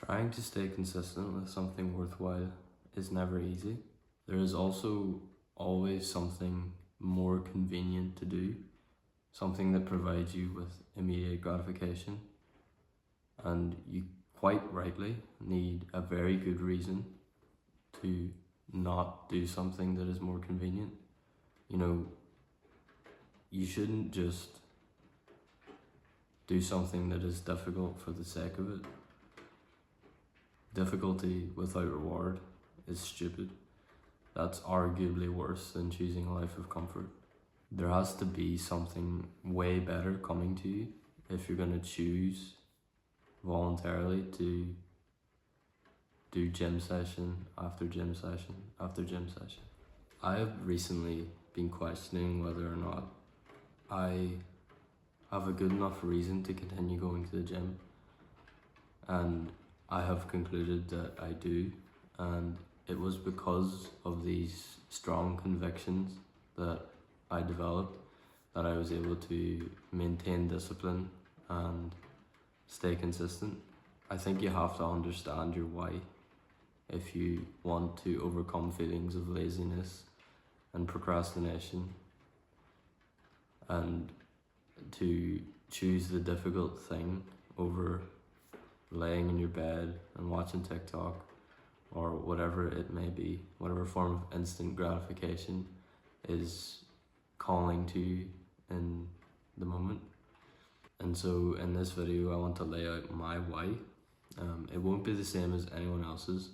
Trying to stay consistent with something worthwhile is never easy. There is also always something more convenient to do, something that provides you with immediate gratification, and you quite rightly need a very good reason to not do something that is more convenient. You shouldn't just do something that is difficult for the sake of it. Difficulty without reward is stupid. That's arguably worse than choosing a life of comfort. There has to be something way better coming to you if you're going to choose voluntarily to do gym session after gym session after gym session. I have recently been questioning whether or not I have a good enough reason to continue going to the gym, and I have concluded that I do, and it was because of these strong convictions that I developed that I was able to maintain discipline and stay consistent. I think you have to understand your why if you want to overcome feelings of laziness and procrastination, and to choose the difficult thing over laying in your bed and watching TikTok or whatever it may be, whatever form of instant gratification is calling to you in the moment. And so in this video, I want to lay out my why. It won't be the same as anyone else's,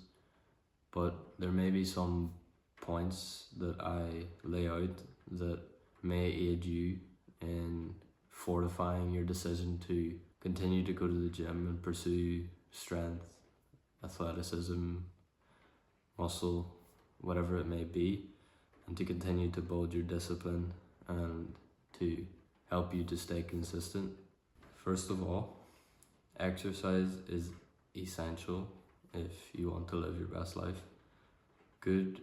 but there may be some points that I lay out that may aid you in fortifying your decision to continue to go to the gym and pursue strength, athleticism, muscle, whatever it may be, and to continue to build your discipline and to help you to stay consistent. First of all, exercise is essential if you want to live your best life. Good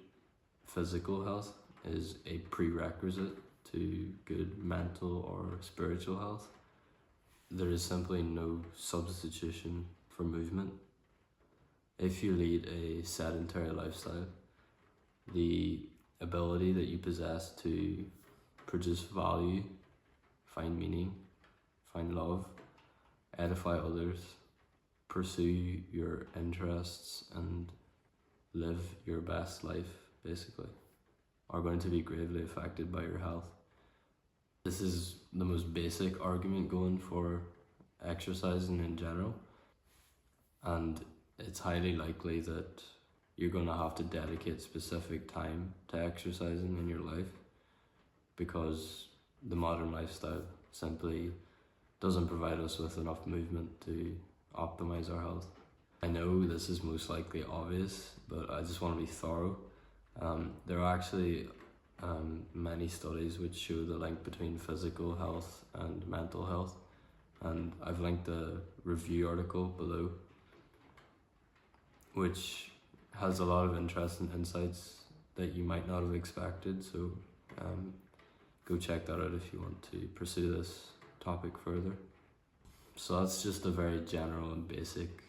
physical health is a prerequisite to good mental or spiritual health. There is simply no substitution for movement. If you lead a sedentary lifestyle, the ability that you possess to produce value, find meaning, find love, edify others, pursue your interests, and live your best life, basically, are going to be gravely affected by your health. This is the most basic argument going for exercising in general, and it's highly likely that you're going to have to dedicate specific time to exercising in your life because the modern lifestyle simply doesn't provide us with enough movement to optimize our health. I know this is most likely obvious, but I just want to be thorough. There are actually many studies which show the link between physical health and mental health, and I've linked a review article below which has a lot of interesting insights that you might not have expected, so go check that out if you want to pursue this topic further. So that's just a very general and basic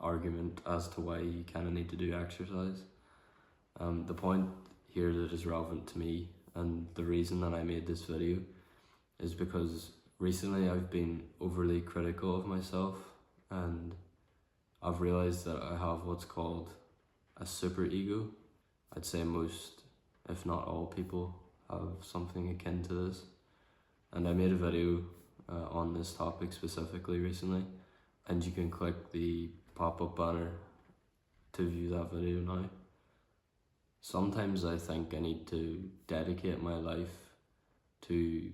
argument as to why you kind of need to do exercise. The point here that is relevant to me, and the reason that I made this video, is because recently I've been overly critical of myself, and I've realized that I have what's called a super ego. I'd say most, if not all people, have something akin to this, and I made a video on this topic specifically recently, and you can click the pop-up banner to view that video now. Sometimes I think I need to dedicate my life to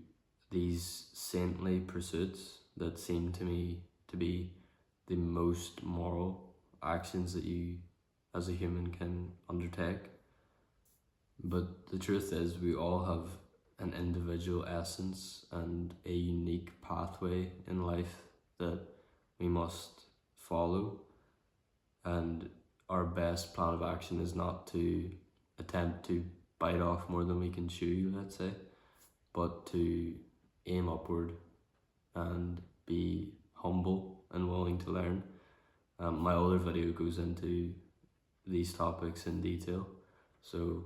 these saintly pursuits that seem to me to be the most moral actions that you as a human can undertake. But the truth is, we all have an individual essence and a unique pathway in life that we must follow, and our best plan of action is not to attempt to bite off more than we can chew, let's say, but to aim upward and be humble and willing to learn, My other video goes into these topics in detail, so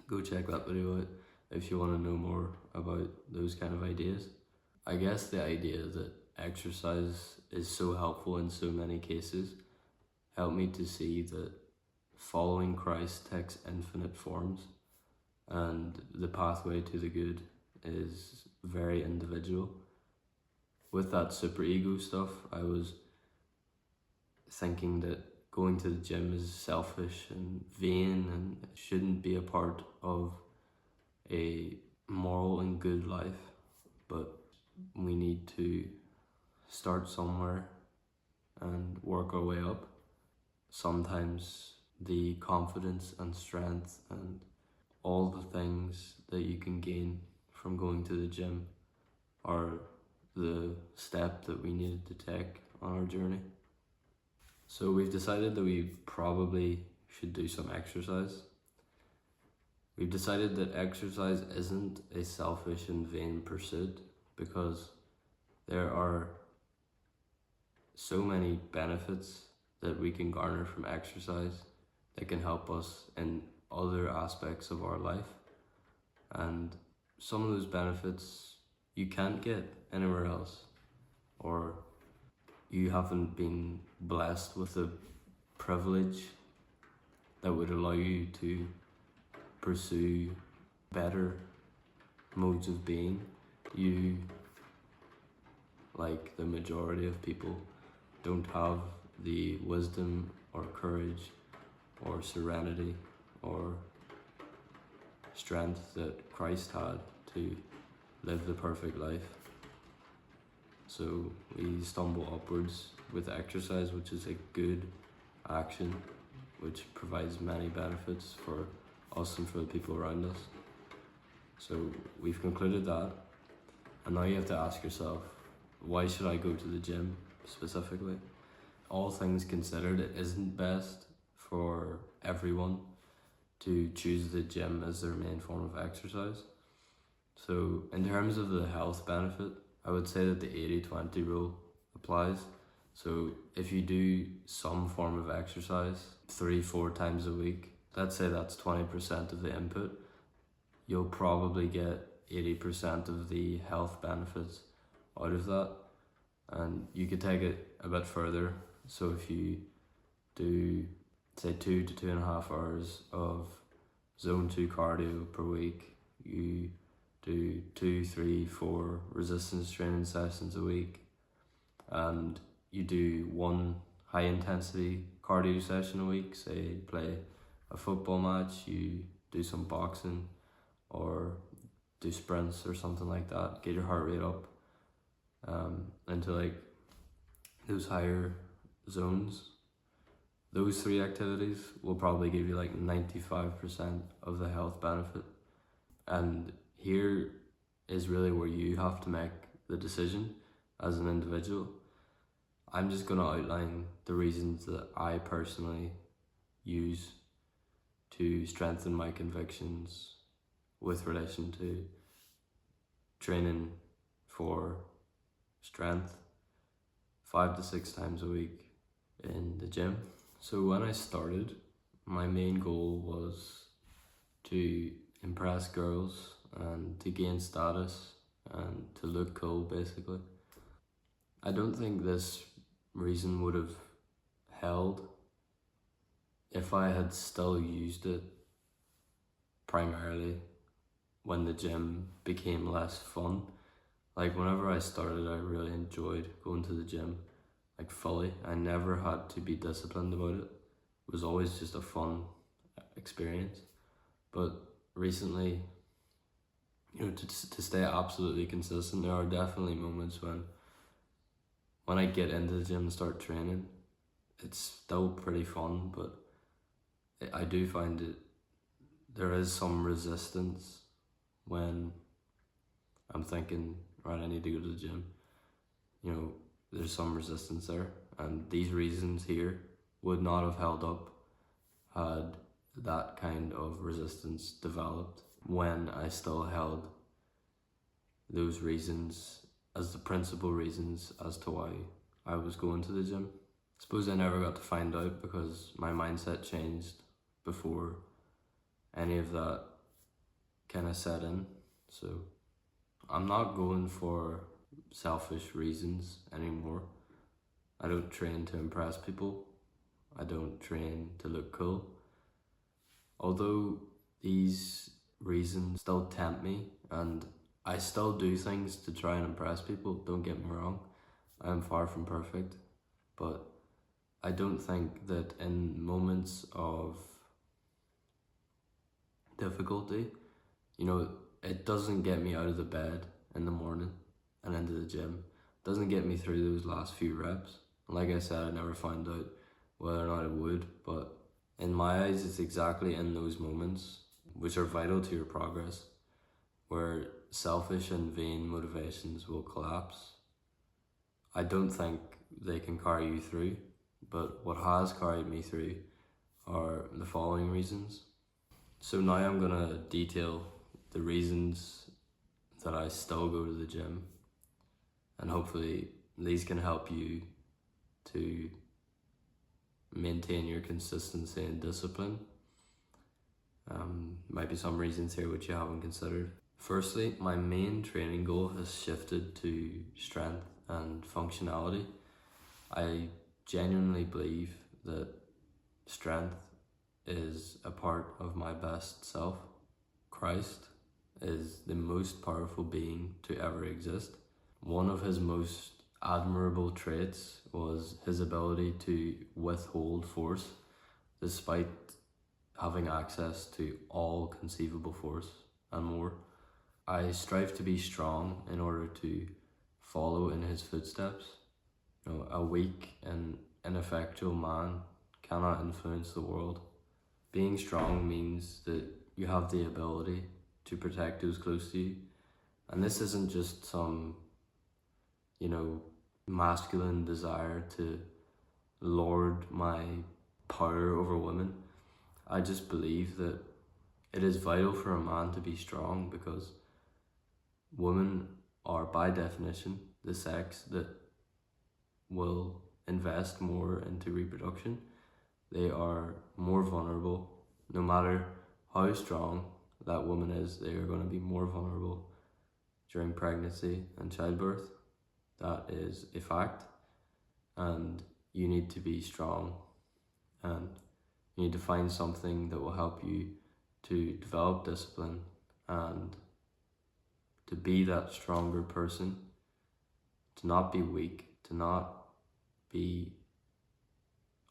go check that video out if you want to know more about those kind of ideas. I guess the idea that exercise is so helpful in so many cases helped me to see that following Christ takes infinite forms, and the pathway to the good is very individual. With that superego stuff, I was thinking that going to the gym is selfish and vain and shouldn't be a part of a moral and good life, but we need to start somewhere and work our way up. Sometimes the confidence and strength and all the things that you can gain from going to the gym are the step that we needed to take on our journey. So we've decided that we probably should do some exercise. We've decided that exercise isn't a selfish and vain pursuit because there are so many benefits that we can garner from exercise that can help us in other aspects of our life. And some of those benefits you can't get anywhere else, or you haven't been blessed with the privilege that would allow you to pursue better modes of being. You, like the majority of people, don't have the wisdom or courage or serenity or strength that Christ had to live the perfect life. So we stumble upwards with exercise, which is a good action, which provides many benefits for us and for the people around us. So we've concluded that, and now you have to ask yourself, why should I go to the gym specifically? All things considered, it isn't best for everyone to choose the gym as their main form of exercise. So in terms of the health benefit, I would say that the 80-20 rule applies. So if you do some form of exercise 3-4 times a week, let's say that's 20% of the input, you'll probably get 80% of the health benefits out of that. And you could take it a bit further. So if you do, say, 2 to 2.5 hours of zone 2 cardio per week, you do 2, 3, 4 resistance training sessions a week, and you do 1 high intensity cardio session a week, say play a football match, you do some boxing or do sprints or something like that, get your heart rate up into like those higher zones. Those 3 activities will probably give you like 95% of the health benefit. And here is really where you have to make the decision as an individual. I'm just going to outline the reasons that I personally use to strengthen my convictions with relation to training for strength 5 to 6 times a week in the gym. So when I started, my main goal was to impress girls and to gain status and to look cool, basically. I don't think this reason would have held if I had still used it primarily when the gym became less fun. Like whenever I started, I really enjoyed going to the gym, like fully. I never had to be disciplined about it. It was always just a fun experience. But recently, you know, to stay absolutely consistent, there are definitely moments when I get into the gym and start training, it's still pretty fun, but I do find it, there is some resistance when I'm thinking, right, I need to go to the gym. You know, there's some resistance there, and these reasons here would not have held up had that kind of resistance developed when I still held those reasons as the principal reasons as to why I was going to the gym. Suppose I never got to find out because my mindset changed before any of that kind of set in. So I'm not going for selfish reasons anymore. I don't train to impress people. I don't train to look cool. Although these reasons still tempt me and I still do things to try and impress people, don't get me wrong. I am far from perfect, but I don't think that in moments of difficulty, it doesn't get me out of the bed in the morning and into the gym. It doesn't get me through those last few reps. Like I said, I never found out whether or not it would, but in my eyes, it's exactly in those moments, which are vital to your progress, where selfish and vain motivations will collapse. I don't think they can carry you through, but what has carried me through are the following reasons. So now I'm going to detail the reasons that I still go to the gym, and hopefully these can help you to maintain your consistency and discipline. Might be some reasons here which you haven't considered. Firstly, my main training goal has shifted to strength and functionality. I genuinely believe that strength is a part of my best self. Christ is the most powerful being to ever exist. One of his most admirable traits was his ability to withhold force despite having access to all conceivable force and more. I strive to be strong in order to follow in his footsteps. A weak and ineffectual man cannot influence the world. Being strong means that you have the ability to protect those close to you. And this isn't just some, masculine desire to lord my power over women. I just believe that it is vital for a man to be strong because women are by definition the sex that will invest more into reproduction. They are more vulnerable. No matter how strong that woman is, they are going to be more vulnerable during pregnancy and childbirth. That is a fact, and you need to be strong, and you need to find something that will help you to develop discipline and to be that stronger person, to not be weak, to not be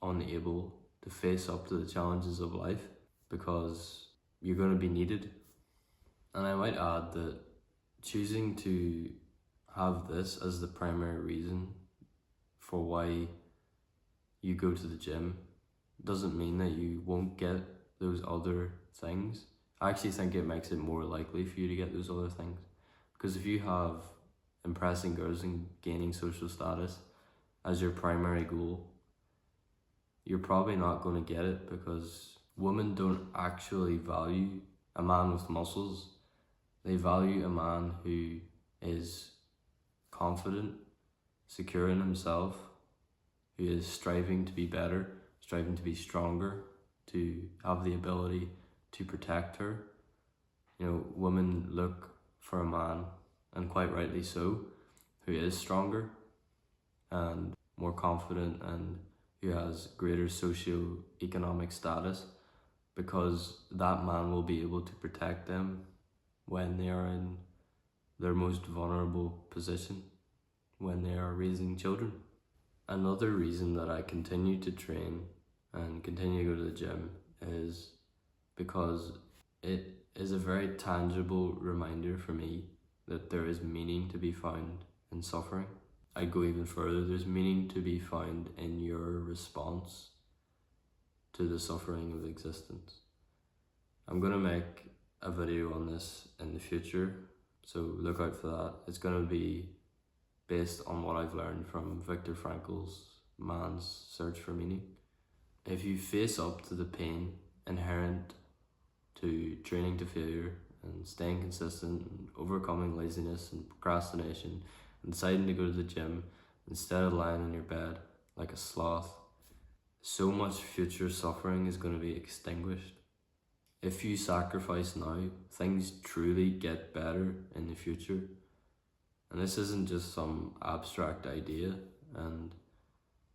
unable to face up to the challenges of life, because you're going to be needed. And I might add that choosing to have this as the primary reason for why you go to the gym doesn't mean that you won't get those other things. I actually think it makes it more likely for you to get those other things, because if you have impressing girls and gaining social status as your primary goal, you're probably not going to get it, because women don't actually value a man with muscles. They value a man who is confident, secure in himself, who is striving to be better, striving to be stronger, to have the ability to protect her. Women look for a man, and quite rightly so, who is stronger and more confident and who has greater socio-economic status, because that man will be able to protect them when they are in their most vulnerable position, when they are raising children. Another reason that I continue to train and continue to go to the gym is because it is a very tangible reminder for me that there is meaning to be found in suffering. I go even further, there's meaning to be found in your response to the suffering of existence. I'm going to make a video on this in the future, so look out for that. It's going to be based on what I've learned from Viktor Frankl's Man's Search for Meaning. If you face up to the pain inherent to training to failure and staying consistent and overcoming laziness and procrastination and deciding to go to the gym instead of lying in your bed like a sloth, so much future suffering is going to be extinguished. If you sacrifice now, things truly get better in the future. And this isn't just some abstract idea, and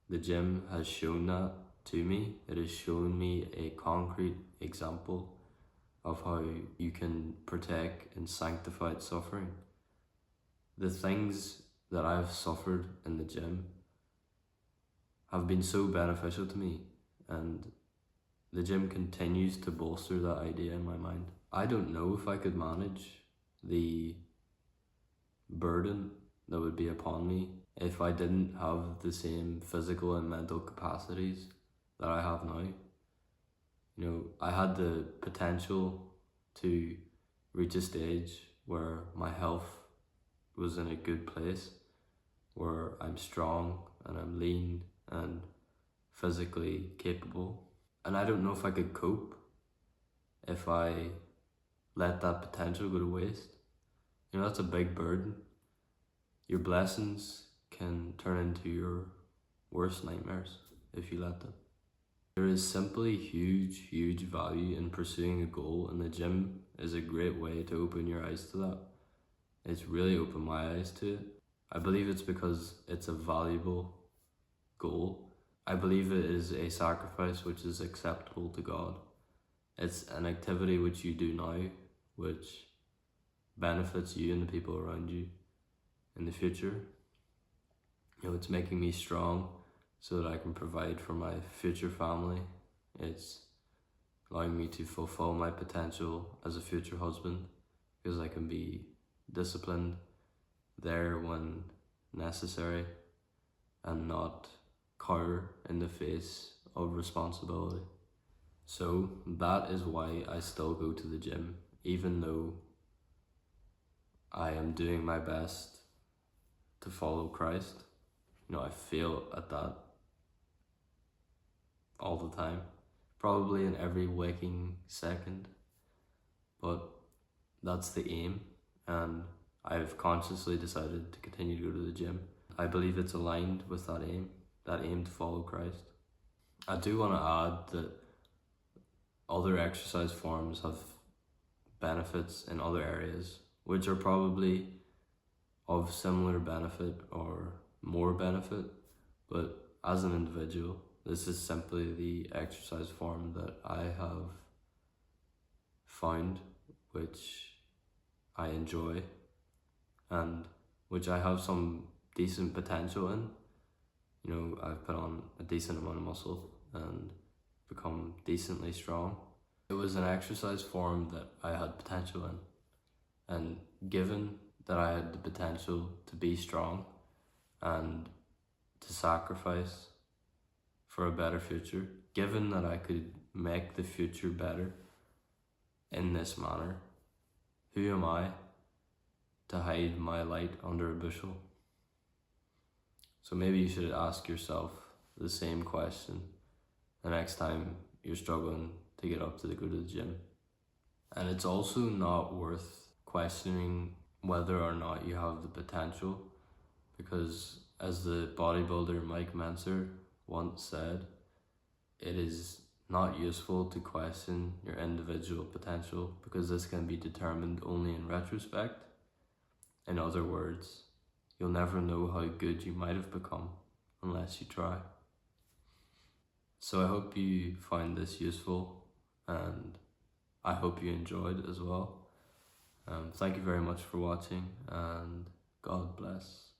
the gym has shown that to me. It has shown me a concrete example of how you can protect and sanctify suffering. The things that I've suffered in the gym have been so beneficial to me, and the gym continues to bolster that idea in my mind. I don't know if I could manage the burden that would be upon me if I didn't have the same physical and mental capacities that I have now. You know, I had the potential to reach a stage where my health was in a good place, where I'm strong and I'm lean and physically capable. And I don't know if I could cope if I let that potential go to waste. You know, that's a big burden. Your blessings can turn into your worst nightmares if you let them. There is simply huge value in pursuing a goal, and the gym is a great way to open your eyes to that. It's really opened my eyes to it. I believe it's because it's a valuable goal. I believe it is a sacrifice which is acceptable to God. It's an activity which you do now, which benefits you and the people around you in the future. You know, it's making me strong so that I can provide for my future family. It's allowing me to fulfill my potential as a future husband, because I can be disciplined there when necessary and not cower in the face of responsibility. So that is why I still go to the gym, even though I am doing my best to follow Christ. You know, I fail at that all the time, probably in every waking second, but that's the aim, and I've consciously decided to continue to go to the gym. I believe it's aligned with that aim to follow Christ. I do want to add that other exercise forms have benefits in other areas, which are probably of similar benefit or more benefit, but as an individual, this is simply the exercise form that I have found which I enjoy and which I have some decent potential in. You know, I've put on a decent amount of muscle and become decently strong. It was an exercise form that I had potential in, and given that I had the potential to be strong and to sacrifice for a better future, given that I could make the future better in this manner, who am I to hide my light under a bushel? So maybe you should ask yourself the same question the next time you're struggling to get up to go to the gym. And it's also not worth questioning whether or not you have the potential, because as the bodybuilder Mike Mentzer once said, it is not useful to question your individual potential because this can be determined only in retrospect. In other words, you'll never know how good you might have become unless you try. So I hope you find this useful, and I hope you enjoyed as well. Thank you very much for watching, and God bless.